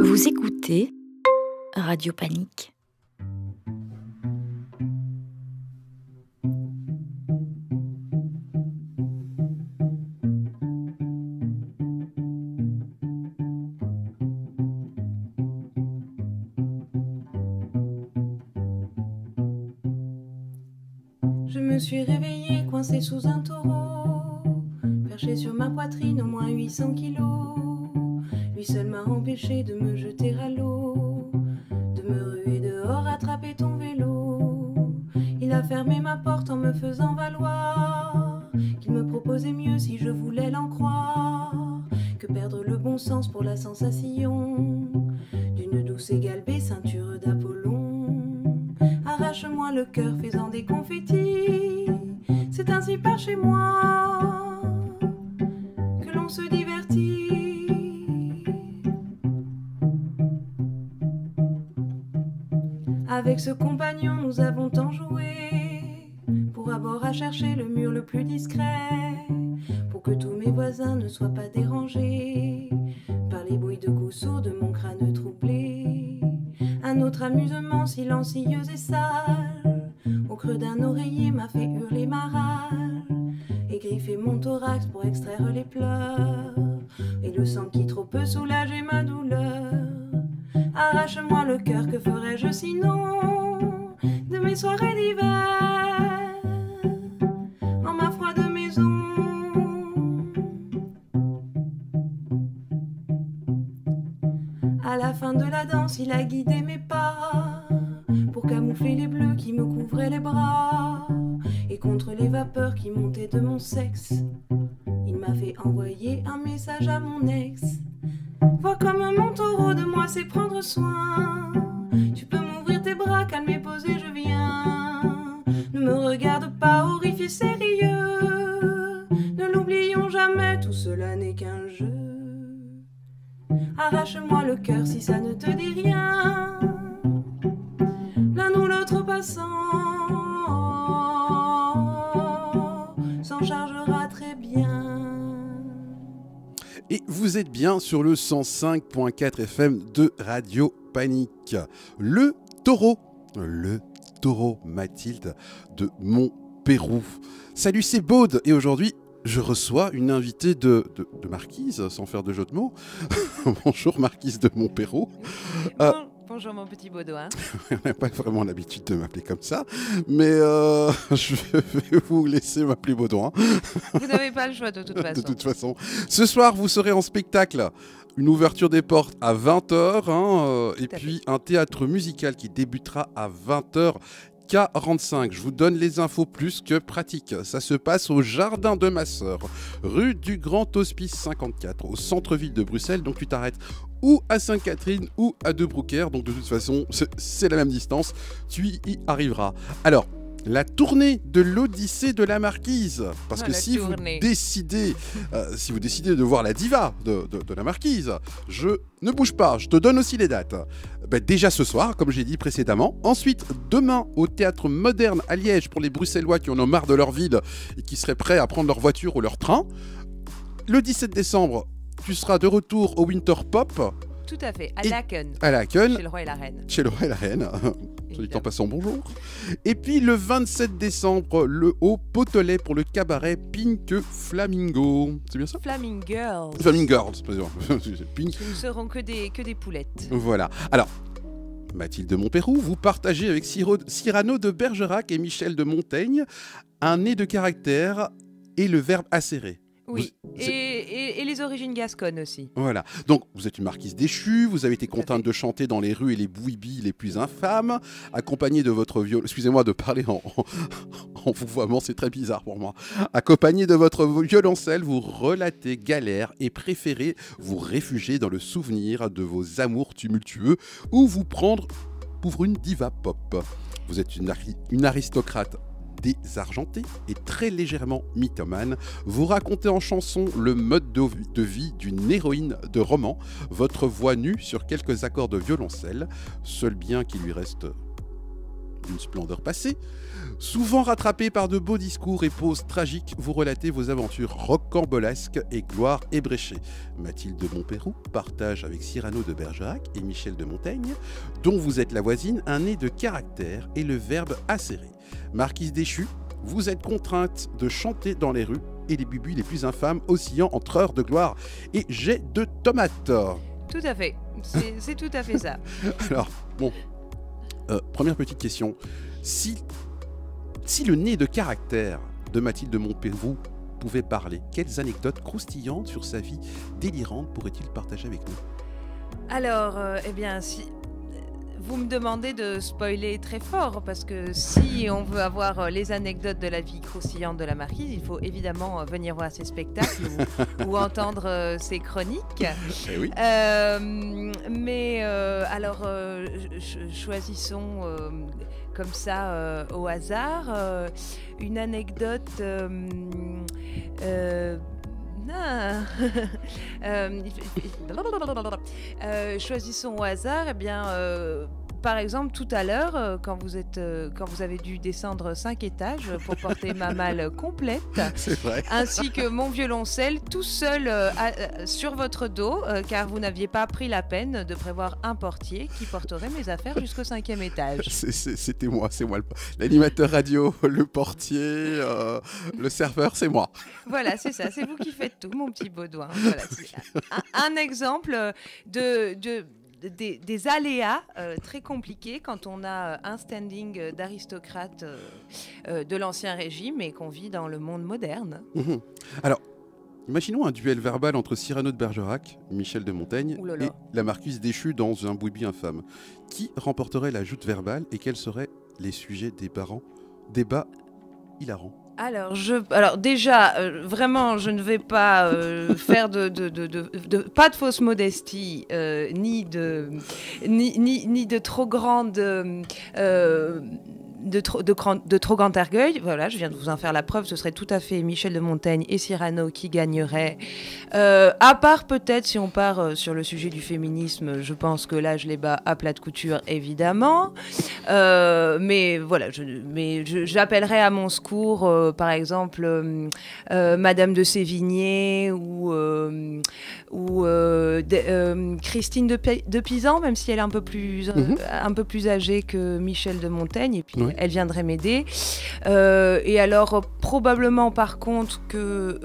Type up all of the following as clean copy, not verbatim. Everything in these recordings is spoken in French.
Vous écoutez Radio Panique. Je me suis réveillée coincée sous un taureau, perché sur ma poitrine au moins 800 kilos. Lui seul m'a empêché de me jeter à l'eau, de me ruer dehors, attraper ton vélo. Il a fermé ma porte en me faisant valoir qu'il me proposait mieux si je voulais l'en croire, que perdre le bon sens pour la sensation d'une douce et galbée ceinture d'Apollon. Arrache-moi le cœur faisant des confettis, c'est ainsi par chez moi que l'on se divertit. Avec ce compagnon nous avons tant joué, pour abord à chercher le mur le plus discret, pour que tous mes voisins ne soient pas dérangés par les bruits de coups sourds de mon crâne troublé. Un autre amusement silencieux et sale, au creux d'un oreiller m'a fait hurler ma rage, et griffer mon thorax pour extraire les pleurs, et le sang qui trop peu soulageait ma douleur. Arrache-moi le cœur, que ferais-je sinon de mes soirées d'hiver en ma froide maison? À la fin de la danse, il a guidé mes pas pour camoufler les bleus qui me couvraient les bras, et contre les vapeurs qui montaient de mon sexe, il m'a fait envoyer un message à mon ex. Vois comme mon taureau de moi sait prendre soin. Tu peux m'ouvrir tes bras, calmer, poser, je viens. Ne me regarde pas, horrifié, sérieux. Ne l'oublions jamais, tout cela n'est qu'un jeu. Arrache-moi le cœur si ça ne te dit rien. L'un ou l'autre passant s'en chargera très bien. Et vous êtes bien sur le 105.4 FM de Radio Panique. Le taureau Mathilde de Montpérou. Salut, c'est Baude et aujourd'hui je reçois une invitée de Marquise, sans faire de jeu de mots. Bonjour Marquise de Montpérou. Bonjour mon petit Baudouin. On n'a pas vraiment l'habitude de m'appeler comme ça, mais je vais vous laisser m'appeler Baudouin. Vous n'avez pas le choix de toute façon. De toute façon. Ce soir, vous serez en spectacle. Une ouverture des portes à 20h, et puis un théâtre musical qui débutera à 20h45. Je vous donne les infos plus que pratiques. Ça se passe au Jardin de ma sœur, rue du Grand Hospice 54, au centre-ville de Bruxelles. Donc tu t'arrêtes ou à Sainte-Catherine ou à De Broekère. Donc de toute façon, c'est la même distance. Tu y arriveras. Alors, la tournée de l'Odyssée de la Marquise. Parce que si vous décidez de voir la diva de la Marquise, je ne bouge pas, je te donne aussi les dates. Déjà ce soir, comme j'ai dit précédemment. Ensuite, demain, au Théâtre Moderne à Liège, pour les Bruxellois qui en ont marre de leur ville et qui seraient prêts à prendre leur voiture ou leur train. Le 17 décembre, tu seras de retour au Winter Pop. Tout à fait, à Laken. À Laken. Chez le Roi et la Reine. Chez le Roi et la Reine. Soit dit en passant, bonjour. Et puis le 27 décembre, le Haut Potelet pour le cabaret Pink Flamingo. C'est bien ça? Flaming Girls. Flaming Girls, Pink. Nous ne serons que des poulettes. Voilà. Alors, Mathilde de Montpérou, vous partagez avec Cyrano de Bergerac et Michel de Montaigne un nez de caractère et le verbe acérer. Oui, et les origines gasconnes aussi. Voilà, donc vous êtes une marquise déchue, vous avez été contrainte de chanter dans les rues et les bouibis les plus infâmes, accompagnée de votre excusez-moi de parler en vouvoiement, c'est très bizarre pour moi. Accompagnée de votre violoncelle, vous relatez galères et préférez vous réfugier dans le souvenir de vos amours tumultueux ou vous prendre pour une diva pop. Vous êtes une aristocrate désargenté et très légèrement mythomane, vous racontez en chanson le mode de vie d'une héroïne de roman, votre voix nue sur quelques accords de violoncelle, seul bien qui lui reste d'une splendeur passée. Souvent rattrapé par de beaux discours et poses tragiques, vous relatez vos aventures rocambolesques et gloire ébréchée. Mathilde de Montpérou partage avec Cyrano de Bergerac et Michel de Montaigne, dont vous êtes la voisine, un nez de caractère et le verbe acéré. Marquise déchue, vous êtes contrainte de chanter dans les rues et les bubus les plus infâmes oscillant entre heures de gloire et jets de tomates. Tout à fait, c'est tout à fait ça. Alors, bon, première petite question. Si le nez de caractère de Mathilde de Montpérou pouvait parler, quelles anecdotes croustillantes sur sa vie délirante pourrait-il partager avec nous? Alors, eh bien, si vous me demandez de spoiler très fort, parce que si on veut avoir les anecdotes de la vie croustillante de la marquise, il faut évidemment venir voir ses spectacles ou entendre ses chroniques. Eh oui. Alors, choisissons comme ça au hasard une anecdote. Choisissons au hasard. Eh bien, par exemple, tout à l'heure, quand vous avez dû descendre 5 étages pour porter ma malle complète, C'est vrai. ainsi que mon violoncelle tout seul sur votre dos, car vous n'aviez pas pris la peine de prévoir un portier qui porterait mes affaires jusqu'au 5e étage. C'était moi, c'est moi l'animateur radio, le portier, le serveur, c'est moi. Voilà, c'est ça, c'est vous qui faites tout, mon petit Baudouin. Voilà, c'est un exemple des aléas très compliqués quand on a un standing d'aristocrate de l'Ancien Régime et qu'on vit dans le monde moderne. Alors, imaginons un duel verbal entre Cyrano de Bergerac, Michel de Montaigne et la marquise déchue dans un boui-boui infâme. Qui remporterait la joute verbale et quels seraient les sujets débats hilarants? Alors déjà, vraiment, je ne vais pas faire pas de fausse modestie, ni de trop grande... de trop grand orgueil. Voilà, je viens de vous en faire la preuve, ce serait tout à fait Michel de Montaigne et Cyrano qui gagneraient. À part peut-être si on part sur le sujet du féminisme, je pense que là je les bats à plat de couture évidemment. Mais voilà, j'appellerais à mon secours par exemple Madame de Sévigné ou Christine de Pisan, même si elle est un peu plus âgée que Michel de Montaigne, et puis oui, elle viendrait m'aider. Et alors probablement par contre que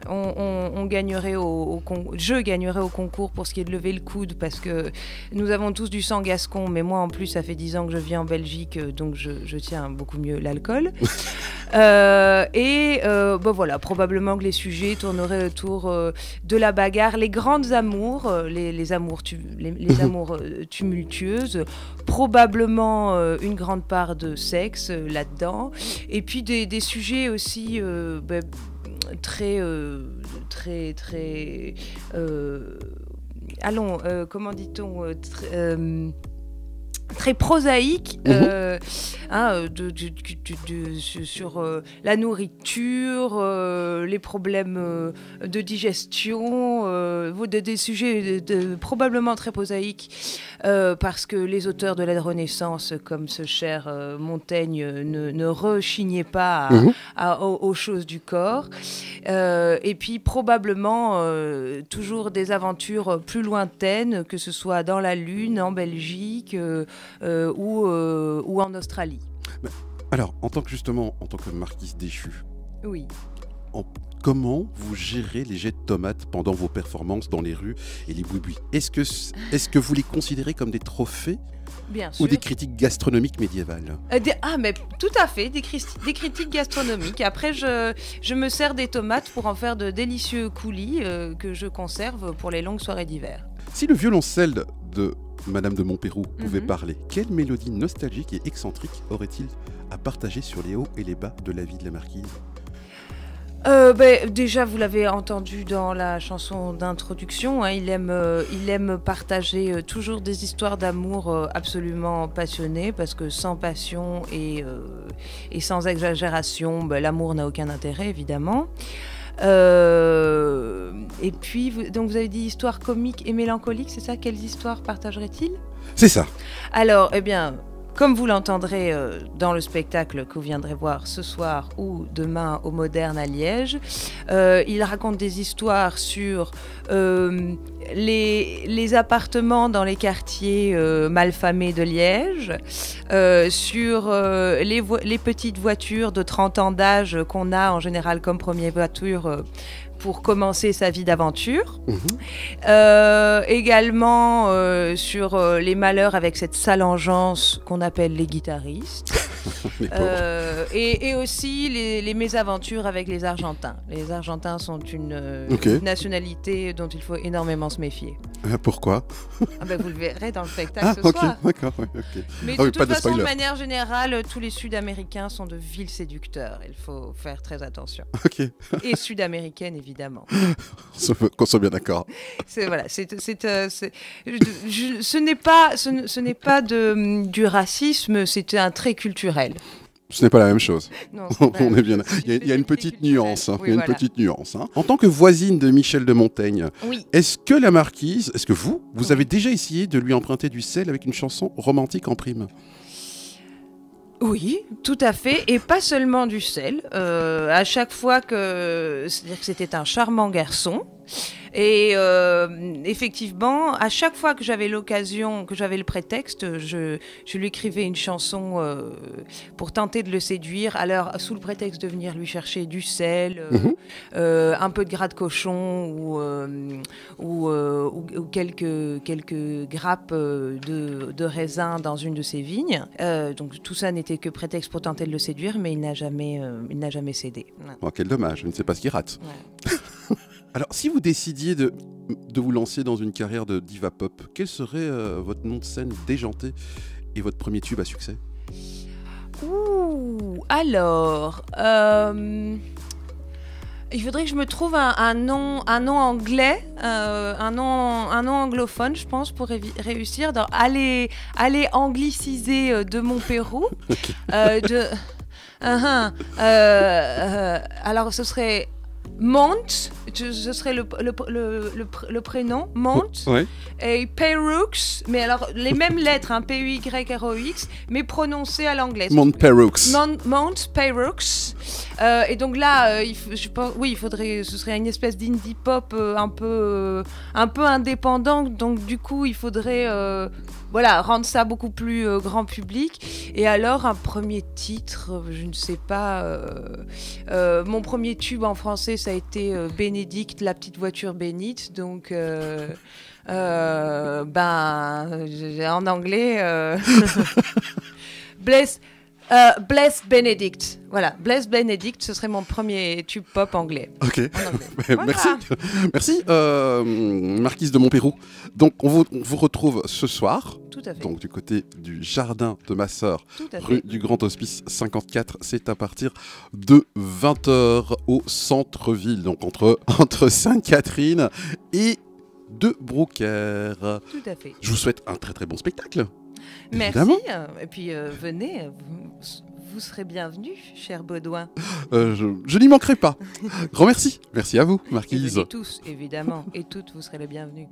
on gagnerait je gagnerais au concours pour ce qui est de lever le coude, parce que nous avons tous du sang gascon, mais moi en plus ça fait 10 ans que je vis en Belgique, donc je tiens beaucoup mieux l'alcool. Voilà, probablement que les sujets tourneraient autour de la bagarre, les grandes amours, les amours tumultueuses, probablement une grande part de sexe là-dedans, et puis des sujets aussi comment dit-on, très prosaïque, sur la nourriture, les problèmes de digestion, des sujets probablement très prosaïques, parce que les auteurs de la Renaissance, comme ce cher Montaigne, ne rechignaient pas aux choses du corps. Et puis probablement toujours des aventures plus lointaines, que ce soit dans la Lune, en Belgique ou en Australie. Alors, en tant que marquise déchue, oui. Comment vous gérez les jets de tomates pendant vos performances dans les rues et les boui-boui? Est-ce que vous les considérez comme des trophées? Bien sûr. Ou des critiques gastronomiques médiévales? Mais tout à fait, des critiques gastronomiques. Après, je me sers des tomates pour en faire de délicieux coulis que je conserve pour les longues soirées d'hiver. Si le violoncelle de Madame de Montpérou pouvait parler, quelle mélodie nostalgique et excentrique aurait-il à partager sur les hauts et les bas de la vie de la marquise? Déjà, vous l'avez entendu dans la chanson d'introduction, hein, il aime partager toujours des histoires d'amour absolument passionnées, parce que sans passion et sans exagération, l'amour n'a aucun intérêt, évidemment. Et puis, donc vous avez dit histoire comique et mélancolique, c'est ça? Quelles histoires partagerait-il? C'est ça. Alors, eh bien, comme vous l'entendrez dans le spectacle que vous viendrez voir ce soir ou demain au Moderne à Liège, il raconte des histoires sur les appartements dans les quartiers malfamés de Liège, sur les petites voitures de 30 ans d'âge qu'on a en général comme première voiture pour commencer sa vie d'aventure. Également sur les malheurs avec cette sale engeance qu'on appelle les guitaristes. Et aussi les mésaventures avec les Argentins. Les Argentins sont une nationalité dont il faut énormément se méfier. Pourquoi? Vous le verrez dans le spectacle ce soir. D'accord. Mais de toute façon, de manière générale, tous les Sud-Américains sont de vils séducteurs. Il faut faire très attention. Et Sud-Américaines, évidemment. Qu'on soit bien d'accord. Ce n'est pas du racisme, c'est un trait culturel. Ce n'est pas la même chose. Non, on est bien. Il y a une petite nuance. Petite nuance. En tant que voisine de Michel de Montaigne, est-ce que la marquise, est-ce que vous avez déjà essayé de lui emprunter du sel avec une chanson romantique en prime? Oui, tout à fait, et pas seulement du sel. À chaque fois c'est-à-dire que c'était un charmant garçon. Et effectivement, à chaque fois que j'avais l'occasion, que j'avais le prétexte, je lui écrivais une chanson pour tenter de le séduire. Alors, sous le prétexte de venir lui chercher du sel, un peu de gras de cochon ou quelques grappes de raisin dans une de ses vignes. Donc tout ça n'était que prétexte pour tenter de le séduire, mais il n'a jamais cédé. Oh, quel dommage, je ne sais pas ce qu'il rate. Ouais. Alors, si vous décidiez de vous lancer dans une carrière de diva pop, quel serait votre nom de scène déjanté et votre premier tube à succès? Alors, il faudrait que je me trouve un nom anglais, un nom anglophone, je pense, pour réussir dans aller angliciser de Montpérou. Alors, ce serait Mont, ce serait le prénom, Mont, et Peyrux, mais alors les mêmes lettres, P-U-Y-R-O-X, mais prononcées à l'anglais. Mont Peyrux. Mont Peyrux. Et donc là, il faudrait, ce serait une espèce d'indie pop un peu indépendant, donc du coup, il faudrait rendre ça beaucoup plus grand public. Et alors, un premier titre, je ne sais pas. Mon premier tube en français, ça a été Bénédicte, la petite voiture bénite. Donc, en anglais, Bless Benedict. Voilà, Bless Benedict, ce serait mon premier tube pop anglais. Ok, merci Marquise de Montpérou. Donc on vous retrouve ce soir. Tout à fait. Donc du côté du jardin de ma sœur, rue du Grand Hospice 54. C'est à partir de 20h au centre-ville, donc entre Sainte-Catherine et de Brouckère. Tout à fait. Je vous souhaite un très très bon spectacle. Merci. Évidemment. Et puis venez, vous serez bienvenue, cher Baudouin. Je n'y manquerai pas. Grand merci. Merci à vous, Marquise. Et venez tous, évidemment. Et toutes, vous serez les bienvenus.